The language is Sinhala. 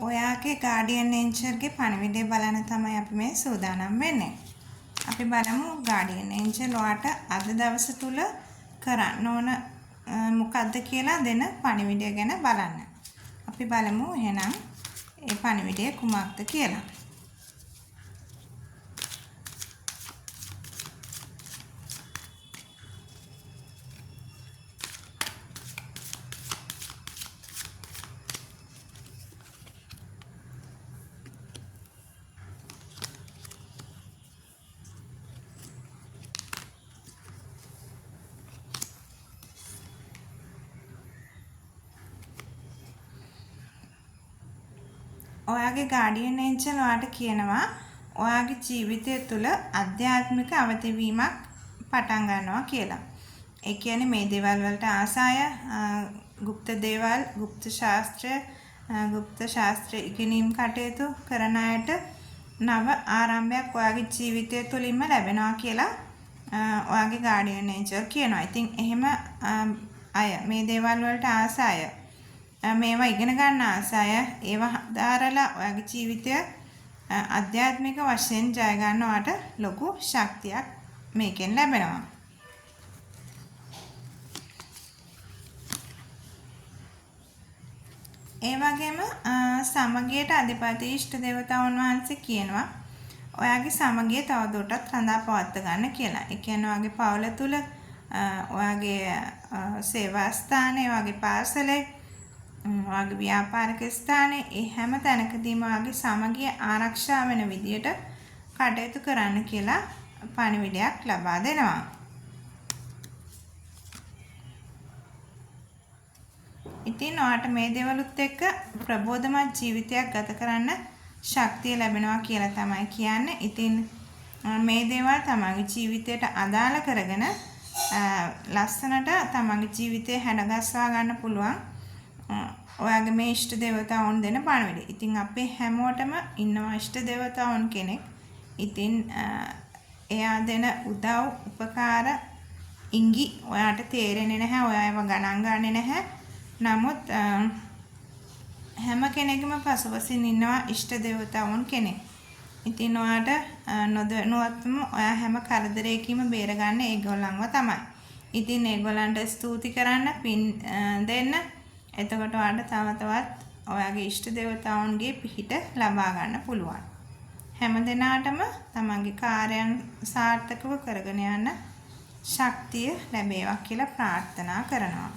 ඔයාගේ ගාඩියන් ඒන්ජල්ගේ පණිවිඩය බලන්න තමයි අපි මේ සූදානම් වෙන්නේ. අපි බලමු ගාඩියන් ඒන්ජල් ඔයාට අද දවස තුල කරන්න ඕන මොකක්ද කියලා දෙන පණිවිඩය ගැන බලන්න. අපි බලමු එහෙනම් ඒ පණිවිඩය කුමක්ද කියලා. ඔයාගේ ගාඩියන් ඒන්ජල් ඔයාට කියනවා ඔයාගේ ජීවිතය තුළ අධ්‍යාත්මික අවදිවීමක් පටන් ගන්නවා කියලා. ඒ කියන්නේ මේ දේවල් වලට ආසාය, গুপ্ত දේවල්, গুপ্ত ශාස්ත්‍ර ඉගෙනීම් කටයුතු කරන අයට නව ආරම්භයක් ඔයාගේ ජීවිතය තුළින්ම ලැබෙනවා කියලා ඔයාගේ ගාඩියන් ඒන්ජල් කියනවා. ඉතින් එහෙම අය මේ දේවල් වලට ආසාය මේවා ඉගෙන ගන්න ආසය ඒවා දාරලා ඔයාගේ ජීවිතය අධ්‍යාත්මික වශයෙන් ජය ගන්නවට ලොකු ශක්තියක් මේකෙන් ලැබෙනවා. ඒ වගේම සමගියට අධිපති ඉෂ්ට දේවතාවුන් වහන්සේ කියනවා ඔයාගේ සමගිය තවදුරටත් රඳා පවත්වා ගන්න කියලා. ඒ කියන්නේ ඔයාගේ පවුල තුල ඔයාගේ සේවා ස්ථානයේ ඔයාගේ පාසලේ ඔයාගේ ව්‍යාපාරික ස්ථානයේ ඒ හැම තැනකදීම ඔයාගේ සමගිය ආරක්ෂා වෙන විදියට කටයුතු කරන්න කියලා පණිවිඩයක් ලබා දෙනවා. ඉතින් ඔයාට මේ දේවලුත් එක්ක ප්‍රබෝධමත් ජීවිතයක් ගත කරන්න ශක්තිය ලැබෙනවා කියලා තමයි කියන්නේ. ඉතින් මේ දේවල් තමන්ගේ ජීවිතයට අදාළ කරගෙන ලස්සනට තමන්ගේ ජීවිතය හැඩගස්වා ගන්න පුළුවන්. ඔයාගේ මේ ඉෂ්ට දේවතාවුන් දෙන පණිවිඩය. ඉතින් අපේ හැමෝටම ඉන්නවා ඉෂ්ට දේවතාවුන් කෙනෙක්. ඉතින් එයා දෙන උදව් උපකාර ඉඟි ඔයාට තේරෙන්නේ නැහැ. ඔයා ඒව ගණන් ගන්නේ නැහැ. නමුත් හැම කෙනෙකුම පසුපසින් ඉන්නවා ඉෂ්ට දේවතාවුන් කෙනෙක්. ඉතින් ඔයාට නොදැනුවත්වම ඔයා හැම කරදරයකින්ම බේරගන්නේ ඒගොල්ලන්ව තමයි. ඉතින් ඒගොල්ලන්ට ස්තුති කරන්න පින් දෙන්න. එතකොට ඔයාලට තව තවත් ඔයාගේ ඉෂ්ට දේවතාවුන්ගේ පිහිට ලබා ගන්න පුළුවන්. හැම දිනාටම තමන්ගේ කාර්යයන් සාර්ථකව කරගෙන යන්න ශක්තිය ලැබේවා කියලා ප්‍රාර්ථනා කරනවා.